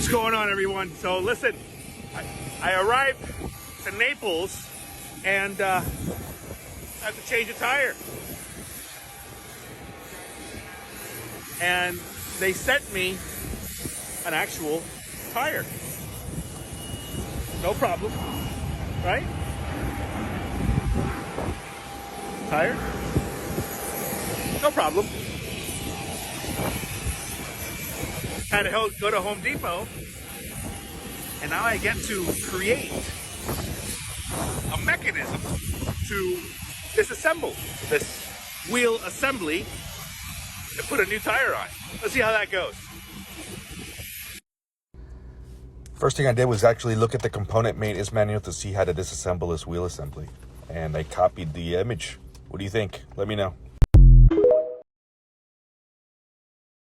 What's going on, everyone? So listen, I arrived to Naples and I have to change a tire. And they sent me an actual tire. No problem, right? Tire? No problem. Had to go to Home Depot, and now I get to create a mechanism to disassemble this wheel assembly and put a new tire on. Let's see how that goes. First thing I did was actually look at the component maintenance manual to see how to disassemble this wheel assembly. And I copied the image. What do you think? Let me know.